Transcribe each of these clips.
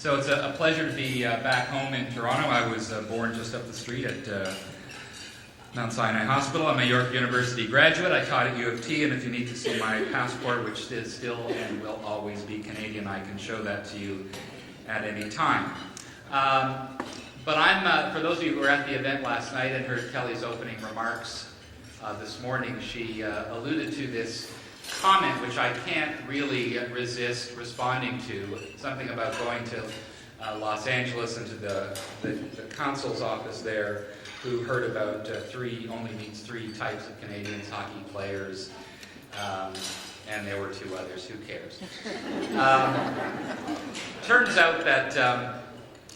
So it's a pleasure to be back home in Toronto. I was born just up the street at Mount Sinai Hospital. I'm a York University graduate. I taught at U of T, and if you need to see my passport, which is still and will always be Canadian, I can show that to you at any time. But I'm, for those of you who were at the event last night and heard Kelly's opening remarks this morning, she alluded to this comment, which I can't really resist responding to, something about going to Los Angeles and to the consul's office there, who heard about only meets three types of Canadians, hockey players, and there were two others, who cares? Turns out that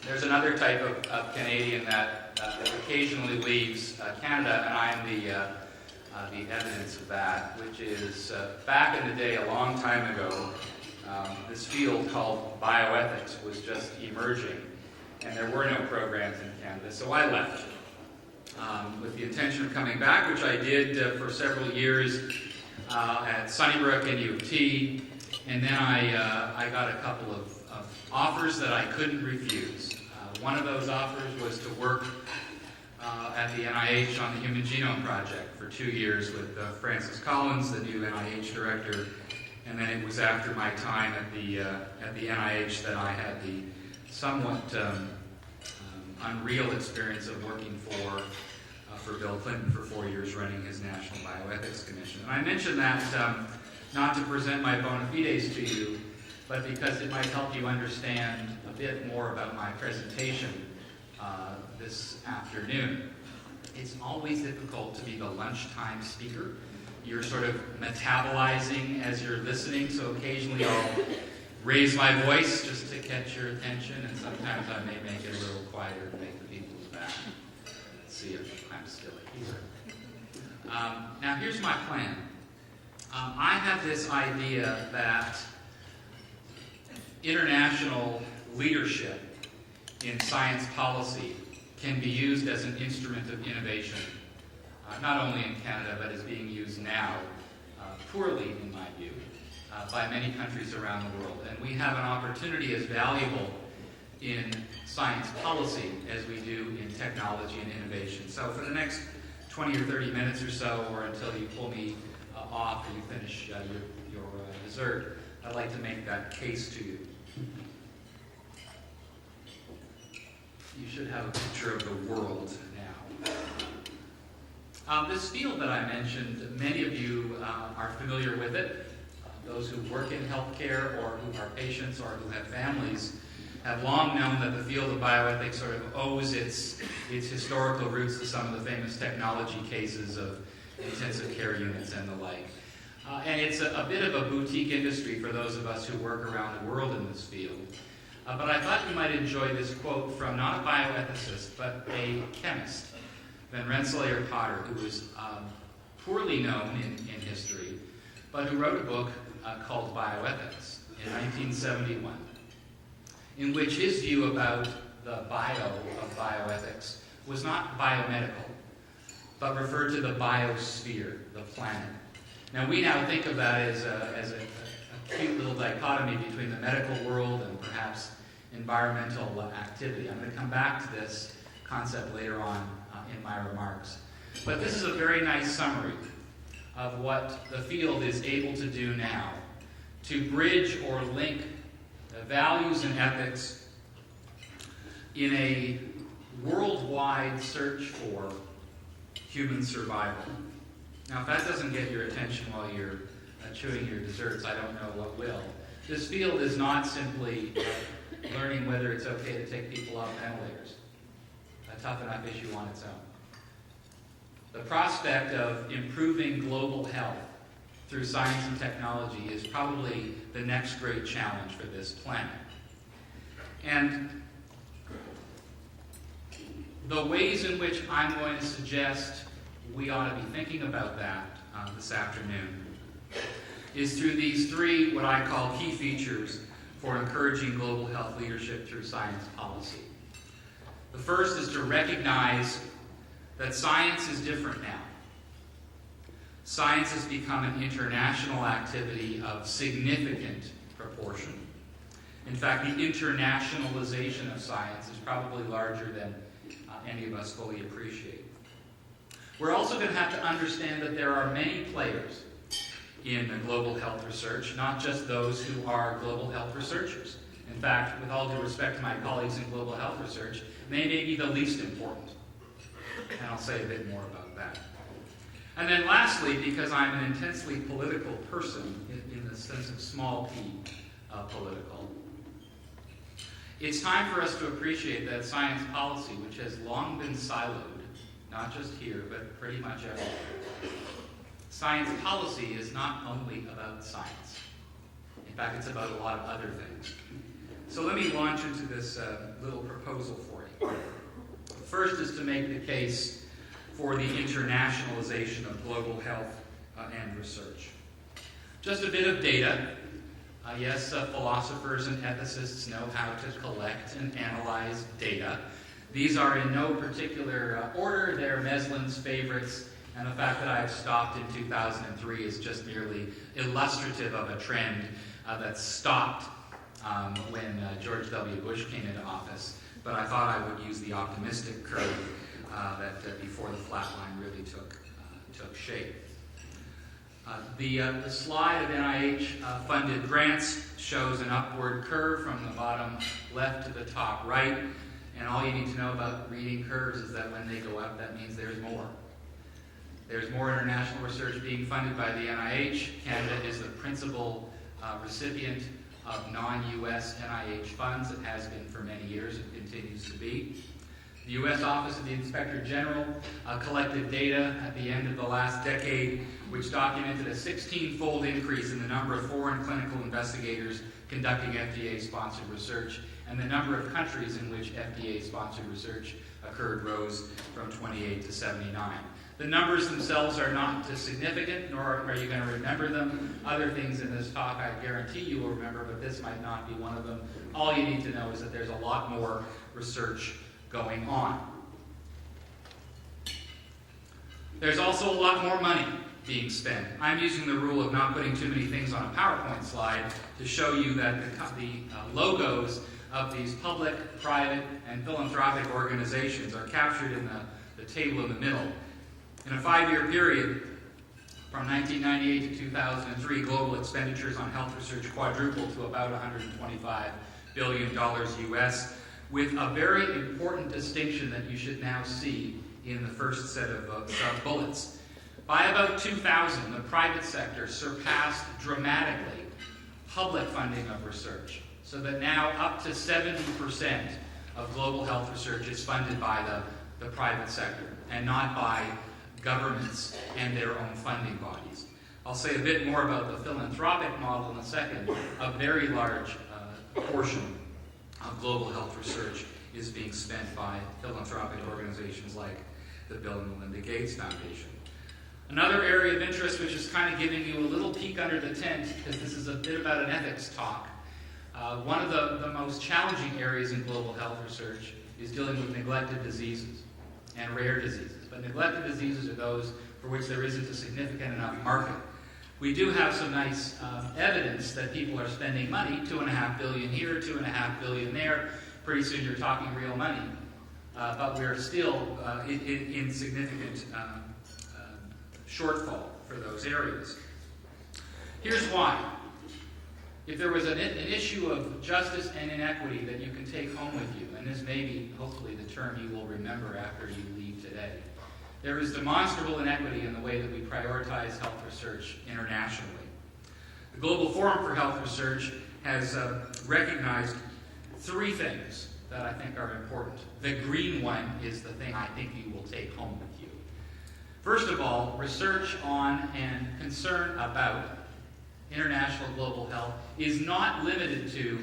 there's another type of Canadian that occasionally leaves Canada, and I am the evidence of that, which is back in the day, a long time ago, this field called bioethics was just emerging, and there were no programs in Canada, so I left with the intention of coming back, which I did for several years at Sunnybrook and U of T, and then I got a couple of offers that I couldn't refuse. One of those offers was to work at the NIH on the Human Genome Project for 2 years with Francis Collins, the new NIH director, and then it was after my time at the NIH that I had the somewhat unreal experience of working for Bill Clinton for 4 years running his National Bioethics Commission. And I mention that not to present my bona fides to you, but because it might help you understand a bit more about my presentation this afternoon. It's always difficult to be the lunchtime speaker. You're sort of metabolizing as you're listening, so occasionally I'll raise my voice just to catch your attention, and sometimes I may make it a little quieter to make the people's back. Let's see if I'm still here. Now here's my plan. I have this idea that international leadership in science policy can be used as an instrument of innovation, not only in Canada, but is being used now, poorly in my view, by many countries around the world. And we have an opportunity as valuable in science policy as we do in technology and innovation. So for the next 20 or 30 minutes or so, or until you pull me off or you finish your dessert, I'd like to make that case to you. You should have a picture of the world now. This field that I mentioned, many of you are familiar with it. Those who work in healthcare or who are patients or who have families have long known that the field of bioethics sort of owes its historical roots to some of the famous technology cases of intensive care units and the like. And it's a bit of a boutique industry for those of us who work around the world in this field. But I thought you might enjoy this quote from not a bioethicist, but a chemist, Van Rensselaer-Potter, who was poorly known in history, but who wrote a book called Bioethics in 1971, in which his view about the bio of bioethics was not biomedical, but referred to the biosphere, the planet. Now we now think of that as a cute little dichotomy between the medical world and perhaps environmental activity. I'm going to come back to this concept later on in my remarks. But this is a very nice summary of what the field is able to do now to bridge or link values and ethics in a worldwide search for human survival. Now, if that doesn't get your attention while you're chewing your desserts, I don't know what will. This field is not simply learning whether it's okay to take people off ventilators. A tough enough issue on its own. The prospect of improving global health through science and technology is probably the next great challenge for this planet. And the ways in which I'm going to suggest we ought to be thinking about that this afternoon is through these three, what I call key features for encouraging global health leadership through science policy. The first is to recognize that science is different now. Science has become an international activity of significant proportion. In fact, the internationalization of science is probably larger than any of us fully appreciate. We're also going to have to understand that there are many players in global health research, not just those who are global health researchers. In fact, with all due respect to my colleagues in global health research, they may be the least important. And I'll say a bit more about that. And then lastly, because I'm an intensely political person, in the sense of small p political, it's time for us to appreciate that science policy, which has long been siloed, not just here, but pretty much everywhere. Science policy is not only about science. In fact, it's about a lot of other things. So let me launch into this little proposal for you. First is to make the case for the internationalization of global health and research. Just a bit of data. Yes, philosophers and ethicists know how to collect and analyze data. These are in no particular order. They're Meslin's favorites, and the fact that I've stopped in 2003 is just merely illustrative of a trend that stopped when George W. Bush came into office. But I thought I would use the optimistic curve that before the flat line really took shape. The slide of NIH-funded grants shows an upward curve from the bottom left to the top right. And all you need to know about reading curves is that when they go up, that means there's more. There's more international research being funded by the NIH. Canada is the principal recipient of non-U.S. NIH funds. It has been for many years. It continues to be. The U.S. Office of the Inspector General collected data at the end of the last decade, which documented a 16-fold increase in the number of foreign clinical investigators conducting FDA-sponsored research, and the number of countries in which FDA-sponsored research occurred rose from 28 to 79. The numbers themselves are not significant, nor are you going to remember them. Other things in this talk I guarantee you will remember, but this might not be one of them. All you need to know is that there's a lot more research going on. There's also a lot more money being spent. I'm using the rule of not putting too many things on a PowerPoint slide to show you that the logos of these public, private, and philanthropic organizations are captured in the table in the middle. In a 5-year period, from 1998 to 2003, global expenditures on health research quadrupled to about $125 billion US, with a very important distinction that you should now see in the first set of sub-bullets. By about 2000, the private sector surpassed dramatically public funding of research, so that now up to 70% of global health research is funded by the private sector, and not by governments and their own funding bodies. I'll say a bit more about the philanthropic model in a second. A very large portion of global health research is being spent by philanthropic organizations like the Bill and Melinda Gates Foundation. Another area of interest, which is kind of giving you a little peek under the tent, because this is a bit about an ethics talk. One of the most challenging areas in global health research is dealing with neglected diseases and rare diseases. But neglected diseases are those for which there isn't a significant enough market. We do have some nice evidence that people are spending money, $2.5 billion here, $2.5 billion there. Pretty soon you're talking real money. But we're still in significant shortfall for those areas. Here's why. If there was an issue of justice and inequity that you can take home with you, and this may be, hopefully, the term you will remember after you leave today, there is demonstrable inequity in the way that we prioritize health research internationally. The Global Forum for Health Research has recognized 3 things that I think are important. The green one is the thing I think you will take home with you. First of all, research on and concern about international global health is not limited to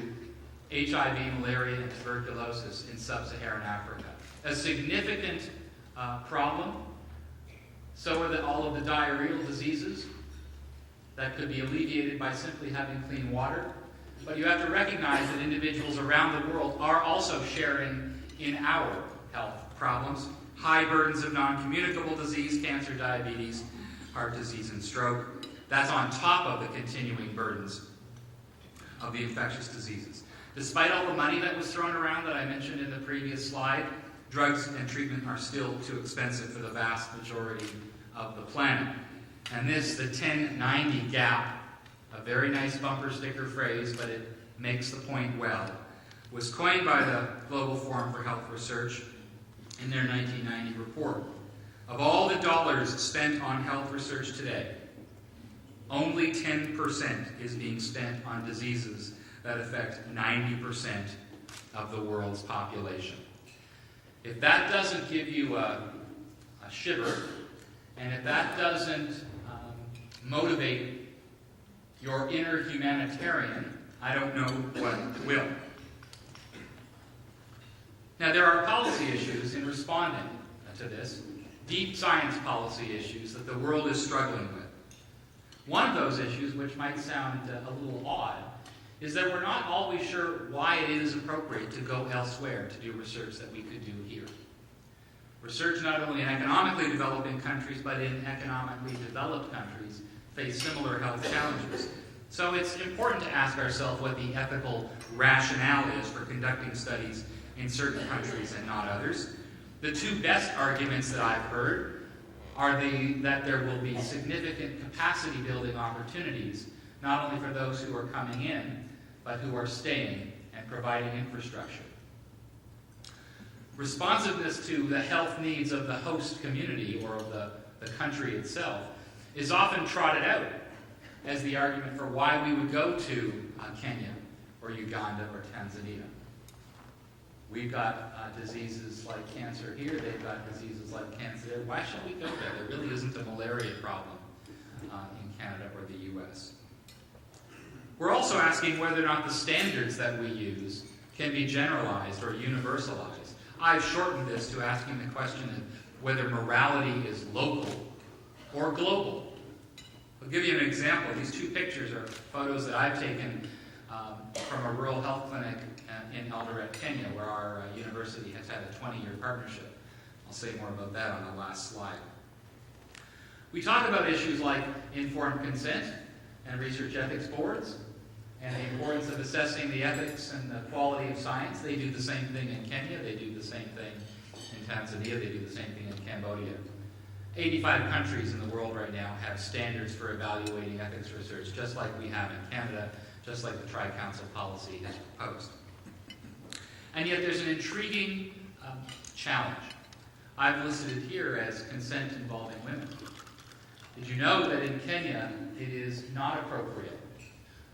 HIV, malaria, and tuberculosis in sub-Saharan Africa. A significant problem. So are all of the diarrheal diseases that could be alleviated by simply having clean water. But you have to recognize that individuals around the world are also sharing in our health problems. High burdens of non-communicable disease, cancer, diabetes, heart disease, and stroke. That's on top of the continuing burdens of the infectious diseases. Despite all the money that was thrown around that I mentioned in the previous slide, drugs and treatment are still too expensive for the vast majority of the planet. And this, the 1090 gap, a very nice bumper sticker phrase, but it makes the point well, was coined by the Global Forum for Health Research in their 1990 report. Of all the dollars spent on health research today, only 10% is being spent on diseases that affect 90% of the world's population. If that doesn't give you a shiver, and if that doesn't motivate your inner humanitarian, I don't know what will. Now, there are policy issues in responding to this, deep science policy issues that the world is struggling with. One of those issues, which might sound a little odd, is that we're not always sure why it is appropriate to go elsewhere to do research that we could do here. Research not only in economically developing countries, but in economically developed countries face similar health challenges. So it's important to ask ourselves what the ethical rationale is for conducting studies in certain countries and not others. The two best arguments that I've heard are that there will be significant capacity building opportunities, not only for those who are coming in, but who are staying and providing infrastructure. Responsiveness to the health needs of the host community or of the country itself is often trotted out as the argument for why we would go to Kenya or Uganda or Tanzania. We've got diseases like cancer here, they've got diseases like cancer there. Why should we go there? There really isn't a malaria problem in Canada or the US. We're also asking whether or not the standards that we use can be generalized or universalized. I've shortened this to asking the question of whether morality is local or global. I'll give you an example. These two pictures are photos that I've taken from a rural health clinic in Eldoret, Kenya, where our university has had a 20-year partnership. I'll say more about that on the last slide. We talk about issues like informed consent and research ethics boards, and the importance of assessing the ethics and the quality of science. They do the same thing in Kenya, they do the same thing in Tanzania, they do the same thing in Cambodia. 85 countries in the world right now have standards for evaluating ethics research, just like we have in Canada, just like the Tri-Council policy has proposed. And yet there's an intriguing challenge. I've listed it here as consent involving women. Did you know that in Kenya it is not appropriate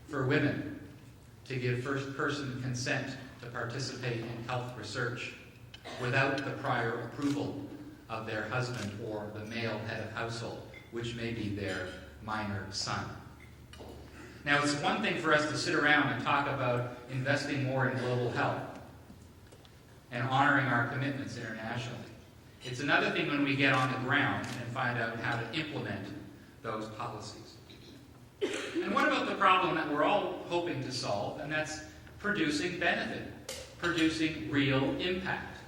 for women to give first-person consent to participate in health research without the prior approval of their husband or the male head of household, which may be their minor son. Now, it's one thing for us to sit around and talk about investing more in global health and honoring our commitments internationally. It's another thing when we get on the ground and find out how to implement those policies. And what about the problem that we're all hoping to solve, and that's producing benefit, producing real impact?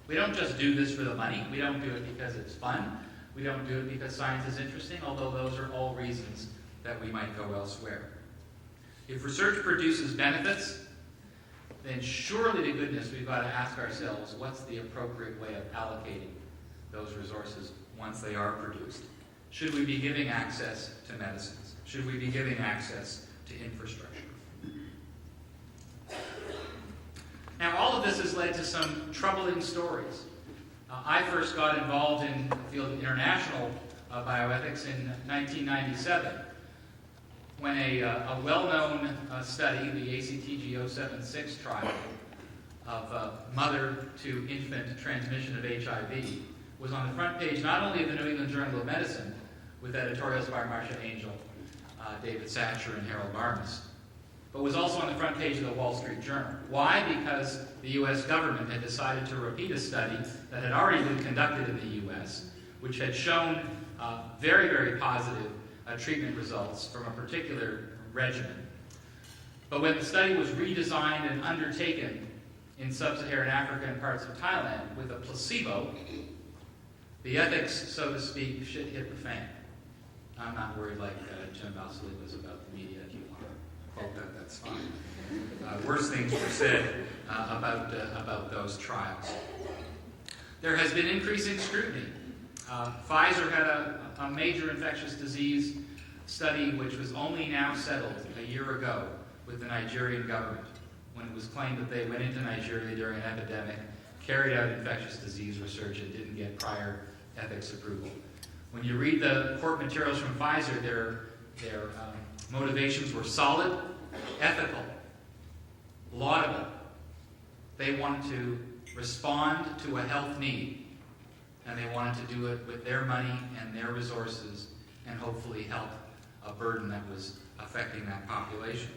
We don't just do this for the money. We don't do it because it's fun. We don't do it because science is interesting, although those are all reasons that we might go elsewhere. If research produces benefits, then surely to goodness we've got to ask ourselves, what's the appropriate way of allocating those resources once they are produced? Should we be giving access to medicines? Should we be giving access to infrastructure? Now, all of this has led to some troubling stories. I first got involved in the field of international bioethics in 1997 when a well-known study, the ICHIL 076 trial of mother-to-infant transmission of HIV, was on the front page not only of the New England Journal of Medicine, with editorials by Marcia Angel, David Satcher, and Harold Barnes, but was also on the front page of the Wall Street Journal. Why? Because the U.S. government had decided to repeat a study that had already been conducted in the U.S., which had shown very, very positive treatment results from a particular regimen. But when the study was redesigned and undertaken in sub-Saharan Africa and parts of Thailand with a placebo, the ethics, so to speak, shit hit the fan. I'm not worried like Jim Valsely was about the media, if you want to quote that, that's fine. Worse things were said about those trials. There has been increasing scrutiny. Pfizer had a major infectious disease study which was only now settled a year ago with the Nigerian government when it was claimed that they went into Nigeria during an epidemic, carried out infectious disease research, and didn't get prior ethics approval. When you read the court materials from Pfizer, their motivations were solid, ethical, laudable. They wanted to respond to a health need, and they wanted to do it with their money and their resources and hopefully help a burden that was affecting that population.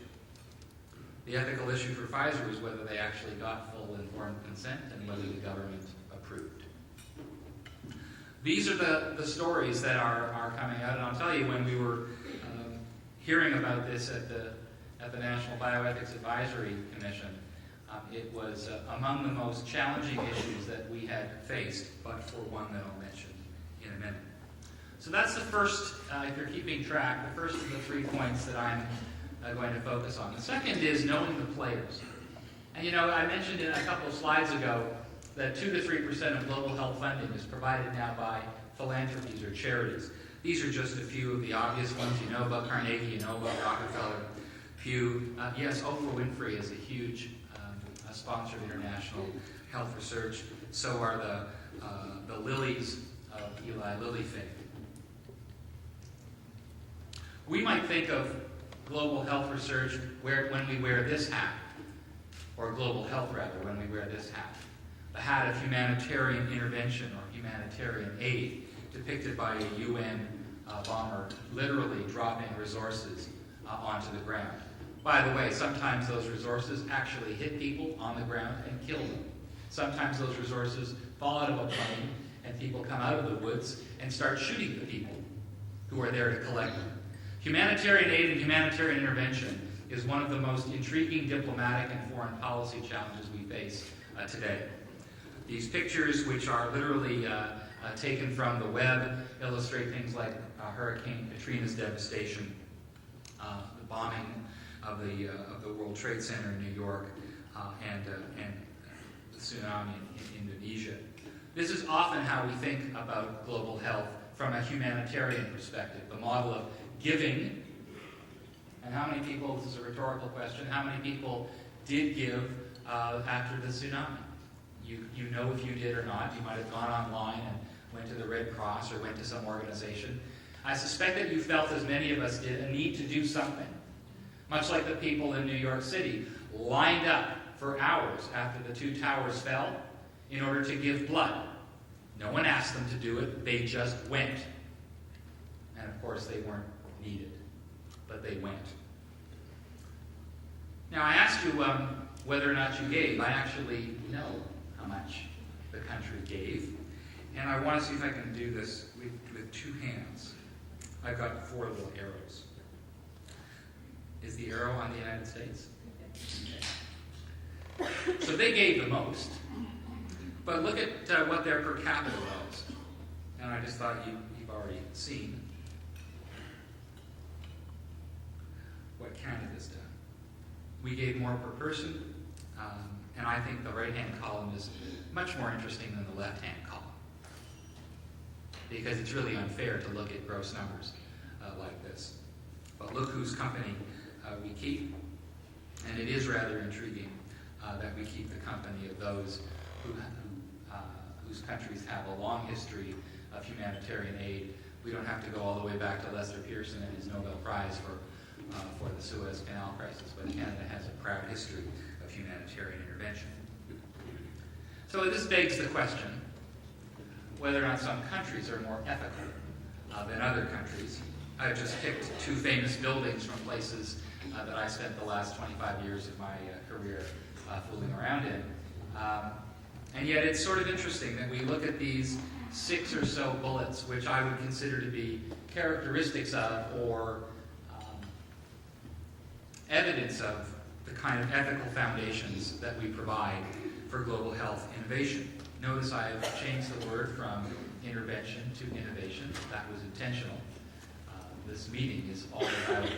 The ethical issue for Pfizer was whether they actually got full informed consent and whether the government approved. These are the stories that are coming out, and I'll tell you, when we were hearing about this at the National Bioethics Advisory Commission, it was among the most challenging issues that we had faced, but for one that I'll mention in a minute. So that's the first, if you're keeping track, the first of the 3 points that I'm going to focus on. The second is knowing the players. And I mentioned in a couple of slides ago that 2 to 3% of global health funding is provided now by philanthropies or charities. These are just a few of the obvious ones. You know about Carnegie, you know about Rockefeller, Pew. Yes, Oprah Winfrey is a huge sponsor of international health research. So are the Lillies of Eli Lilly fame. We might think of global health research when we wear this hat, or global health rather, when we wear this hat. The hat of humanitarian intervention or humanitarian aid, depicted by a UN bomber literally dropping resources onto the ground. By the way, sometimes those resources actually hit people on the ground and kill them. Sometimes those resources fall out of a plane and people come out of the woods and start shooting the people who are there to collect them. Humanitarian aid and humanitarian intervention is one of the most intriguing diplomatic and foreign policy challenges we face today. These pictures, which are literally taken from the web, illustrate things like Hurricane Katrina's devastation, the bombing of the World Trade Center in New York, and the tsunami in Indonesia. This is often how we think about global health from a humanitarian perspective, the model of giving. And how many people, this is a rhetorical question, how many people did give after the tsunami? You know if you did or not. You might have gone online and went to the Red Cross or went to some organization. I suspect that you felt, as many of us did, a need to do something. Much like the people in New York City lined up for hours after the 2 towers fell in order to give blood. No one asked them to do it. They just went. And of course, they weren't needed, but they went. Now, I asked you whether or not you gave. I actually know how much the country gave. And I want to see if I can do this with 2 hands. I've got 4 little arrows. Is the arrow on the United States? Okay. So they gave the most. But look at what their per capita was. And I just thought you've already seen what Canada's done. We gave more per person, and I think the right-hand column is much more interesting than the left-hand column, because it's really unfair to look at gross numbers like this. But look whose company we keep, and it is rather intriguing that we keep the company of those whose countries have a long history of humanitarian aid. We don't have to go all the way back to Lester Pearson and his Nobel Prize for the Suez Canal crisis, but Canada has a proud history of humanitarian intervention. So this begs the question whether or not some countries are more ethical than other countries. I've just picked 2 famous buildings from places that I spent the last 25 years of my career fooling around in. And yet it's sort of interesting that we look at these 6 or so bullets, which I would consider to be characteristics of or evidence of the kind of ethical foundations that we provide for global health innovation. Notice I have changed the word from intervention to innovation. That was intentional. This meeting is all about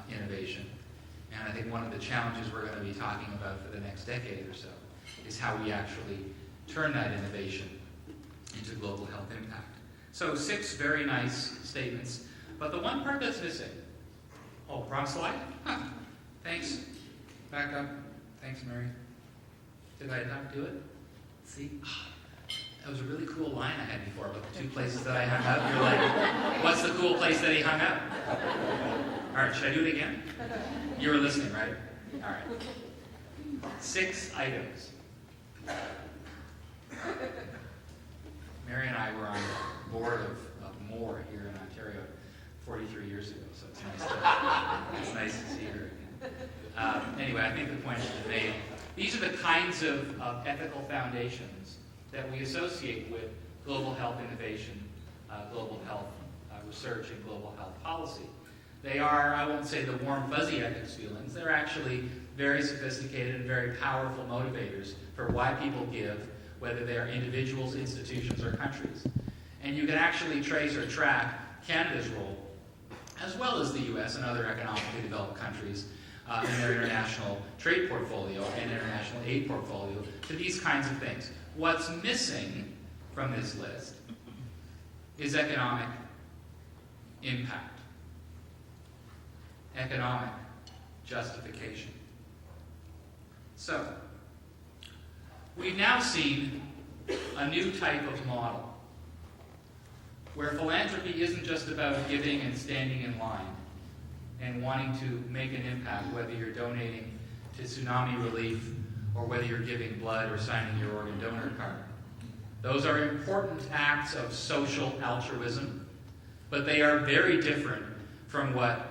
innovation. And I think one of the challenges we're going to be talking about for the next decade or so is how we actually turn that innovation into global health impact. So 6 very nice statements, but the one part that's missing. Oh, wrong slide? Huh. Thanks. Back up. Thanks, Mary. Did I not do it? See? That was a really cool line I had before about the 2 places that I hung out. You're like, what's the cool place that he hung out? All right, should I do it again? You were listening, right? All right. 6 items. Mary and I were on the board of MORE here in Ontario 43 years ago, so it's nice to see her again. Anyway, I think the point has been made. These are the kinds of ethical foundations that we associate with global health innovation, global health research, and global health policy. They are, I won't say the warm, fuzzy ethics feelings, they're actually very sophisticated and very powerful motivators for why people give, whether they are individuals, institutions, or countries. And you can actually trace or track Canada's role, as well as the US and other economically developed countries in their international trade portfolio and international aid portfolio to these kinds of things. What's missing from this list is economic impact, economic justification. So, we've now seen a new type of model where philanthropy isn't just about giving and standing in line and wanting to make an impact, whether you're donating to tsunami relief or whether you're giving blood or signing your organ donor card. Those are important acts of social altruism, but they are very different from what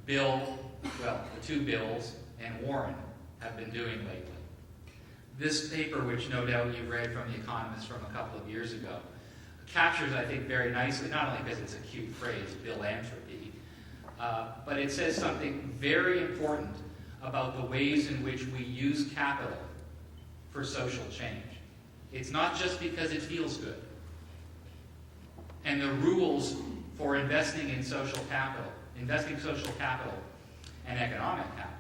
the 2 Bills and Warren have been doing lately. This paper, which no doubt you've read from The Economist from a couple of years ago, captures, I think, very nicely, not only because it's a cute phrase, philanthropy, but it says something very important about the ways in which we use capital for social change. It's not just because it feels good. And the rules for investing social capital and economic capital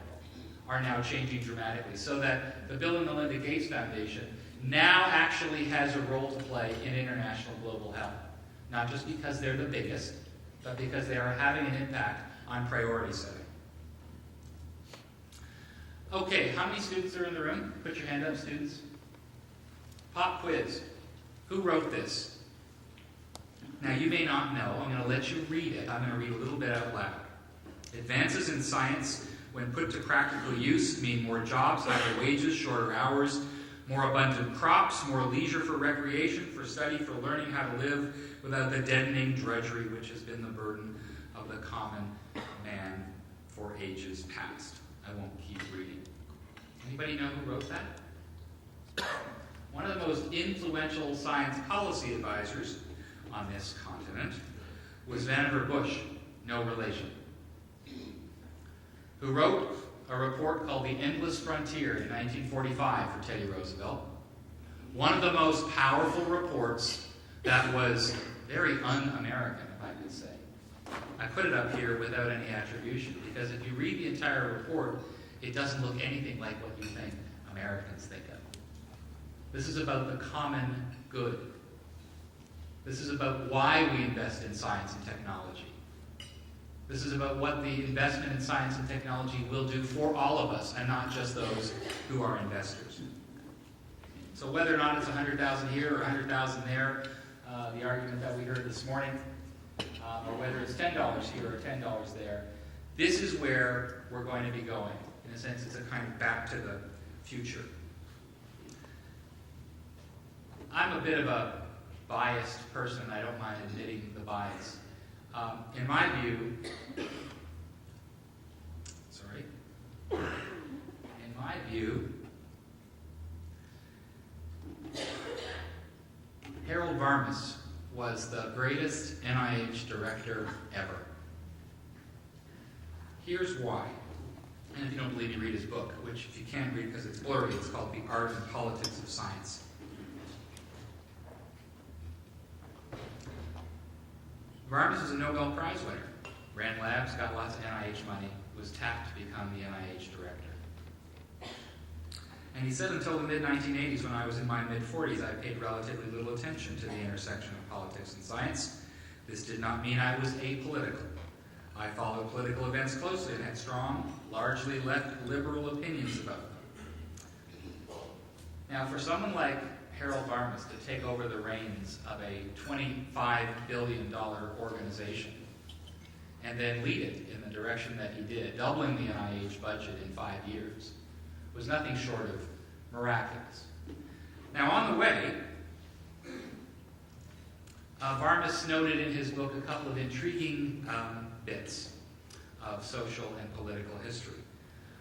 are now changing dramatically, so that the Bill and Melinda Gates Foundation now actually has a role to play in international global health. Not just because they're the biggest, but because they are having an impact on priority setting. Okay, how many students are in the room? Put your hand up, students. Pop quiz. Who wrote this? Now, you may not know. I'm going to let you read it. I'm going to read a little bit out loud. Advances in science, when put to practical use, mean more jobs, higher wages, shorter hours, more abundant crops, more leisure for recreation, for study, for learning how to live without the deadening drudgery which has been the burden of the common man for ages past. I won't keep reading. Anybody know who wrote that? One of the most influential science policy advisors on this continent was Vannevar Bush, no relation, who wrote a report called The Endless Frontier in 1945 for Teddy Roosevelt. One of the most powerful reports that was very un-American, if I could say. I put it up here without any attribution, because if you read the entire report, it doesn't look anything like what you think Americans think of. This is about the common good. This is about why we invest in science and technology. This is about what the investment in science and technology will do for all of us, and not just those who are investors. So whether or not it's 100,000 here or 100,000 there, the argument that we heard this morning, or whether it's $10 here or $10 there, this is where we're going to be going. In a sense, it's a kind of back to the future. I'm a bit of a biased person. I don't mind admitting the bias. In my view, Harold Varmus was the greatest NIH director ever. Here's why. And if you don't believe me, read his book, which if you can't read because it's blurry, it's called The Art and Politics of Science. Varmus is a Nobel Prize winner. Ran labs, got lots of NIH money, was tapped to become the NIH director. And he said until the mid-1980s, when I was in my mid-40s, I paid relatively little attention to the intersection of politics and science. This did not mean I was apolitical. I followed political events closely and had strong, largely left liberal opinions about them. Now, for someone like Harold Varmus to take over the reins of a $25 billion organization and then lead it in the direction that he did, doubling the NIH budget in 5 years, was nothing short of miraculous. Now, on the way, Varmus noted in his book a couple of intriguing bits of social and political history.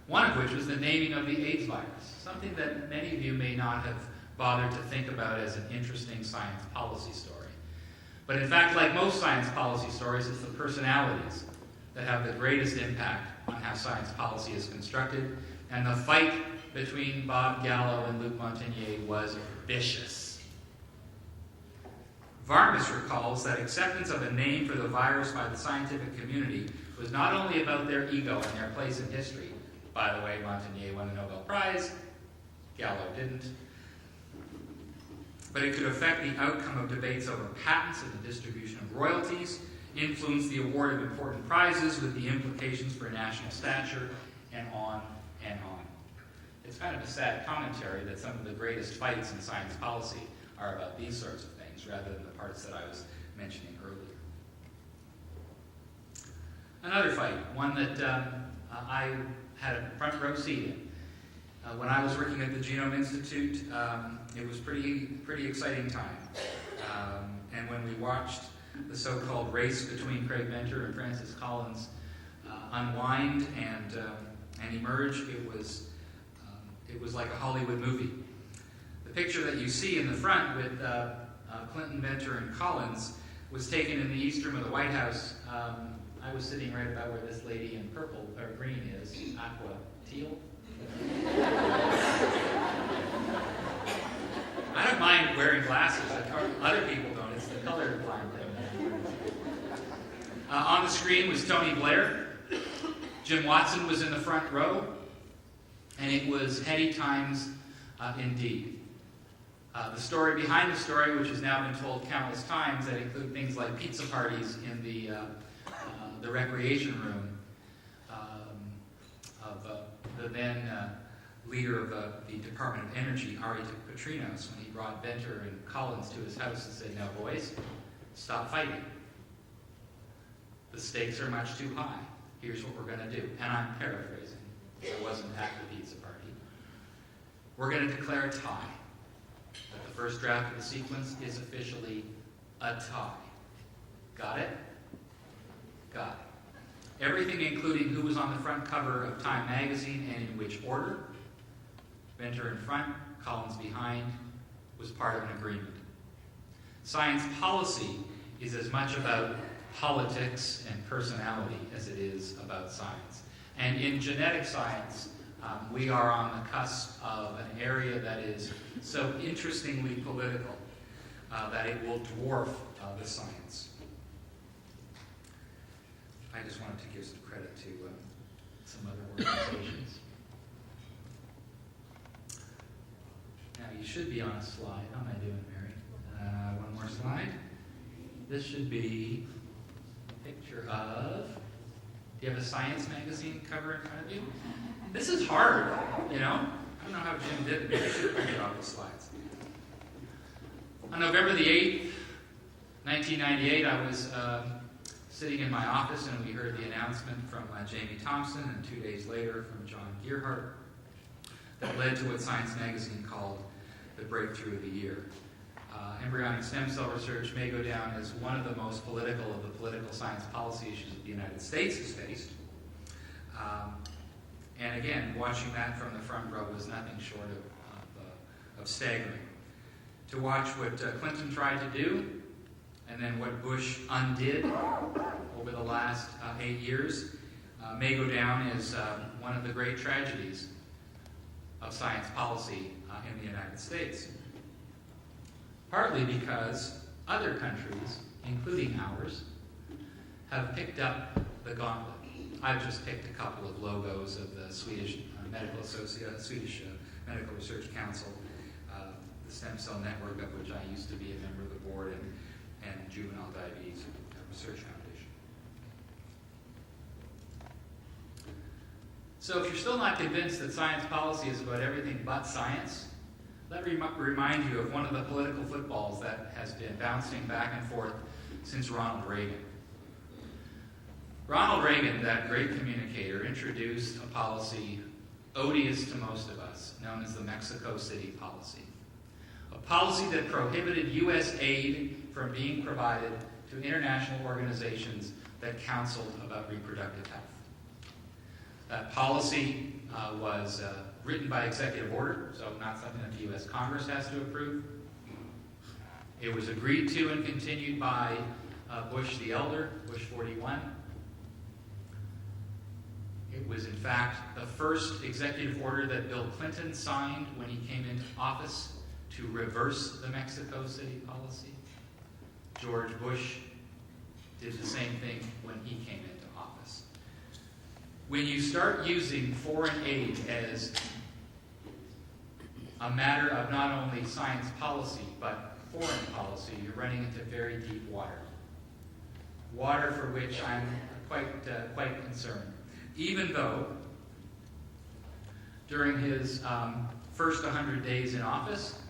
One of which was the naming of the AIDS virus, something that many of you may not have bothered to think about as an interesting science policy story. But in fact, like most science policy stories, it's the personalities that have the greatest impact on how science policy is constructed, and the fight between Bob Gallo and Luc Montagnier was vicious. Varmus recalls that acceptance of a name for the virus by the scientific community was not only about their ego and their place in history. By the way, Montagnier won the Nobel Prize, Gallo didn't. But it could affect the outcome of debates over patents and the distribution of royalties, influence the award of important prizes with the implications for national stature, and on and on. It's kind of a sad commentary that some of the greatest fights in science policy are about these sorts of things rather than the parts that I was mentioning earlier. Another fight, one that I had a front row seat in. When I was working at the Genome Institute, it was pretty exciting time. And when we watched the so-called race between Craig Venter and Francis Collins unwind and emerge, it was like a Hollywood movie. The picture that you see in the front with Clinton, Venter, and Collins was taken in the East Room of the White House. I was sitting right about where this lady in purple or green is, aqua teal. I don't mind wearing glasses. Other people don't. It's the color blind thing. On the screen was Tony Blair. Jim Watson was in the front row. And it was heady times indeed. The story behind the story, which has now been told countless times, that include things like pizza parties in the recreation room of the then leader of the Department of Energy, Ari Petrinos, when he brought Venter and Collins to his house and said, "Now, boys, stop fighting. The stakes are much too high. Here's what we're going to do." And I'm paraphrasing. I wasn't at the pizza party. We're going to declare a tie. That the first draft of the sequence is officially a tie. Got it? Got it. Everything, including who was on the front cover of Time magazine and in which order, Venter in front, Collins behind, was part of an agreement. Science policy is as much about politics and personality as it is about science. And in genetic science, we are on the cusp of an area that is so interestingly political that it will dwarf the science. I just wanted to give some credit to some other organizations. Now, you should be on a slide. How am I doing, Mary? One more slide. This should be a picture of... Do you have a science magazine cover in front of you? This is hard, you know? I don't know how Jim did it. Maybe I should print off the slides. On November the 8th, 1998, I was sitting in my office and we heard the announcement from Jamie Thompson and 2 days later from John Gearhart that led to what Science magazine called the breakthrough of the year. Embryonic stem cell research may go down as one of the most political of the political science policy issues that the United States has faced. And again, watching that from the front row was nothing short of staggering. To watch what Clinton tried to do, and then what Bush undid over the last 8 years, may go down as one of the great tragedies of science policy in the United States. Partly because other countries, including ours, have picked up the gauntlet. I've just picked a couple of logos of the Swedish Medical Research Council, the Stem Cell Network, of which I used to be a member of the board, and Juvenile Diabetes Research Foundation. So if you're still not convinced that science policy is about everything but science, let me remind you of one of the political footballs that has been bouncing back and forth since Ronald Reagan. Ronald Reagan, that great communicator, introduced a policy odious to most of us, known as the Mexico City policy. A policy that prohibited U.S. aid from being provided to international organizations that counseled about reproductive health. That policy was written by executive order, so not something that the U.S. Congress has to approve. It was agreed to and continued by Bush the Elder, Bush 41. It was, in fact, the first executive order that Bill Clinton signed when he came into office to reverse the Mexico City policy. George Bush did the same thing when he came into office. When you start using foreign aid as a matter of not only science policy, but foreign policy, you're running into very deep water. Water for which I'm quite concerned. Even though, during his first 100 days in office,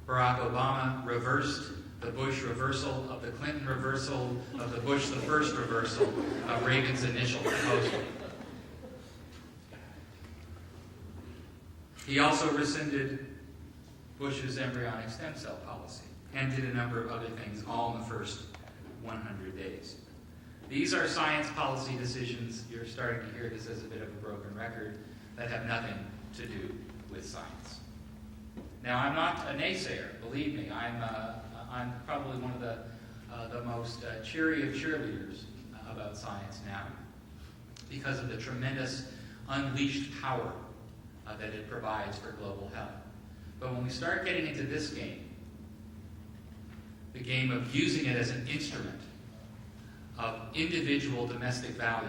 Barack Obama reversed the Bush reversal of the Clinton reversal of the Bush the first reversal of Reagan's initial proposal. He also rescinded Bush's embryonic stem cell policy and did a number of other things, all in the first 100 days. These are science policy decisions, you're starting to hear this as a bit of a broken record, that have nothing to do with science. Now, I'm not a naysayer, believe me. I'm probably one of the most cheery of cheerleaders about science now because of the tremendous unleashed power that it provides for global health. But when we start getting into this game, the game of using it as an instrument of individual domestic value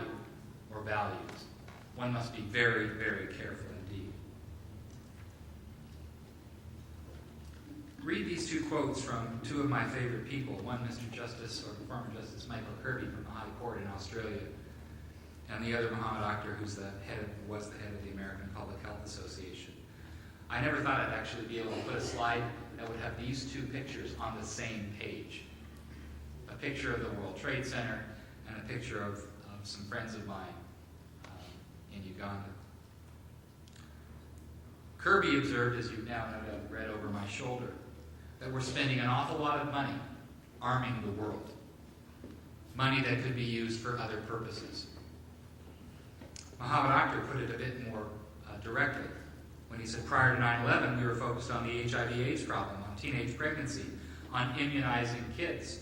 or values, one must be very, very careful indeed. Read these two quotes from two of my favorite people, one Mr. Justice, or former Justice Michael Kirby from the High Court in Australia, and the other Mohammed Akhtar, who was the head of the American Public Health Association. I never thought I'd actually be able to put a slide that would have these two pictures on the same page. A picture of the World Trade Center and a picture of some friends of mine in Uganda. Kirby observed, as you've now no doubt read over my shoulder, that we're spending an awful lot of money arming the world. Money that could be used for other purposes. Mohammed Akhtar put it a bit more directly when he said prior to 9/11 we were focused on the HIV/AIDS problem, on teenage pregnancy, on immunizing kids.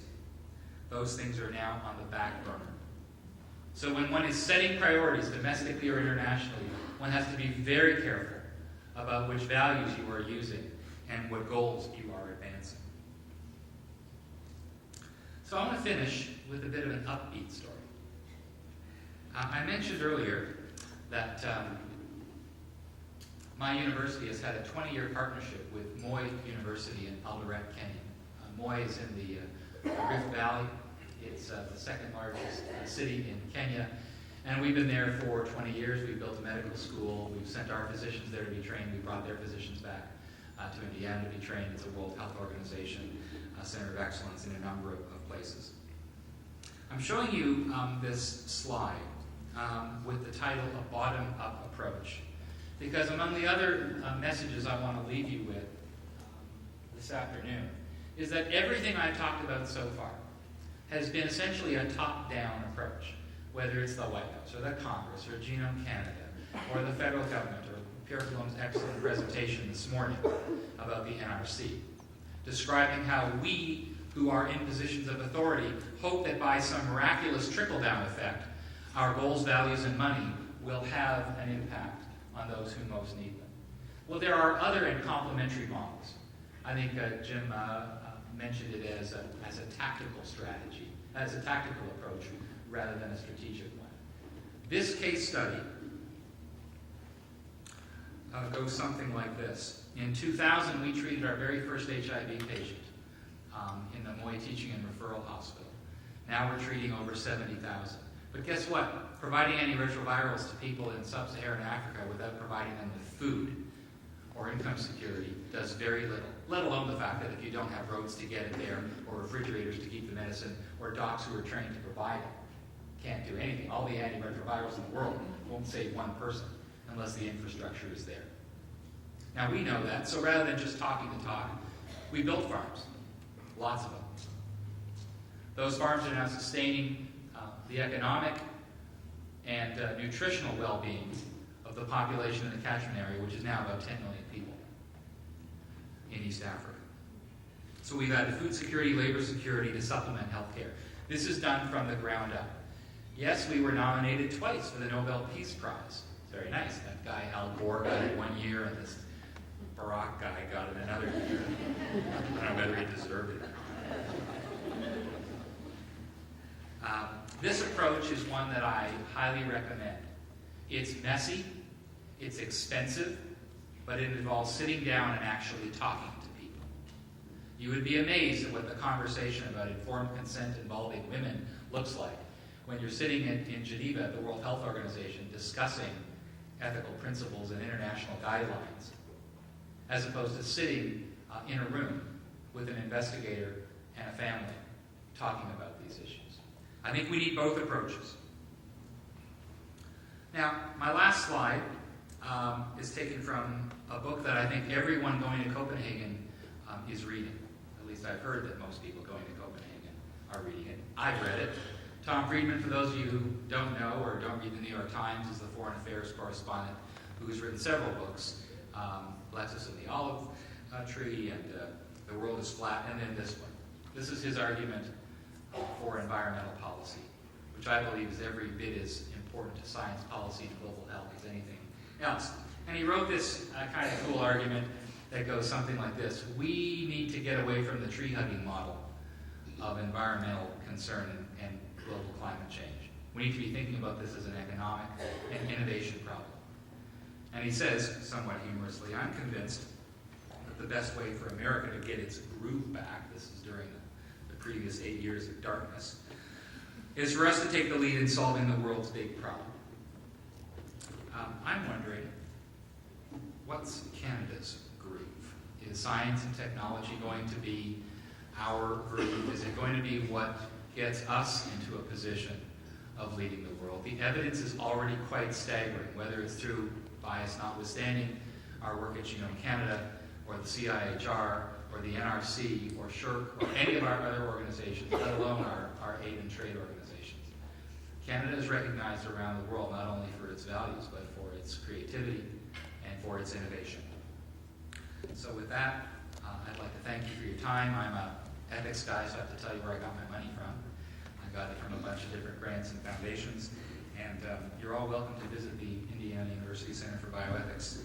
Those things are now on the back burner. So when one is setting priorities domestically or internationally, one has to be very careful about which values you are using and what goals you are advancing. So I want to finish with a bit of an upbeat story. I mentioned earlier that my university has had a 20-year partnership with Moi University in Eldoret, Kenya. Moi is in the Rift Valley. It's the second largest city in Kenya. And we've been there for 20 years. We've built a medical school. We've sent our physicians there to be trained. We brought their physicians back to Indiana to be trained. It's a World Health Organization Center of Excellence in a number of places. I'm showing you this slide with the title A Bottom-Up Approach, because among the other messages I want to leave you with this afternoon is that everything I've talked about so far has been essentially a top-down approach, whether it's the White House or the Congress or Genome Canada or the federal government or Pierre Coulombe's excellent presentation this morning about the NRC, describing how we who are in positions of authority hope that by some miraculous trickle-down effect, our goals, values, and money will have an impact on those who most need them. Well, there are other and complementary models. I think Jim mentioned it as a tactical strategy, as a tactical approach rather than a strategic one. This case study goes something like this. In 2000, we treated our very first HIV patient in the Moy Teaching and Referral Hospital. Now we're treating over 70,000. But guess what? Providing antiretrovirals to people in sub-Saharan Africa without providing them with food or income security does very little, let alone the fact that if you don't have roads to get it there, or refrigerators to keep the medicine, or docs who are trained to provide it, can't do anything. All the antiretrovirals in the world won't save one person unless the infrastructure is there. Now we know that, so rather than just talking the talk, we built farms, lots of them. Those farms are now sustaining the economic and nutritional well-being of the population in the catchment area, which is now about 10 million people in East Africa. So we've added food security, labor security to supplement healthcare. This is done from the ground up. Yes, we were nominated twice for the Nobel Peace Prize. Very nice. That guy Al Gore got it one year, and this Barack guy got it another year. I don't know whether he deserved it. This approach is one that I highly recommend. It's messy, it's expensive, but it involves sitting down and actually talking to people. You would be amazed at what the conversation about informed consent involving women looks like when you're sitting in Geneva at the World Health Organization discussing ethical principles and international guidelines, as opposed to sitting in a room with an investigator and a family talking about these issues. I think we need both approaches. Now, my last slide is taken from a book that I think everyone going to Copenhagen is reading. At least I've heard that most people going to Copenhagen are reading it. I've read it. Tom Friedman, for those of you who don't know or don't read the New York Times, is the foreign affairs correspondent who has written several books, Lexus and the Olive Tree, and The World is Flat, and then this one. This is his argument for environmental policy, which I believe is every bit as important to science policy and global health as anything else. And he wrote this kind of cool argument that goes something like this. We need to get away from the tree-hugging model of environmental concern and global climate change. We need to be thinking about this as an economic and innovation problem. And he says, somewhat humorously, I'm convinced that the best way for America to get its groove back, this is during the previous 8 years of darkness, is for us to take the lead in solving the world's big problem. I'm wondering, what's Canada's groove? Is science and technology going to be our groove? Is it going to be what gets us into a position of leading the world? The evidence is already quite staggering, whether it's through bias notwithstanding, our work at Genome Canada, or the CIHR, or the NRC, or SHRC, or any of our other organizations, let alone our aid and trade organizations. Canada is recognized around the world not only for its values, but for its creativity and for its innovation. So with that, I'd like to thank you for your time. I'm an ethics guy, so I have to tell you where I got my money from. I got it from a bunch of different grants and foundations. And you're all welcome to visit the Indiana University Center for Bioethics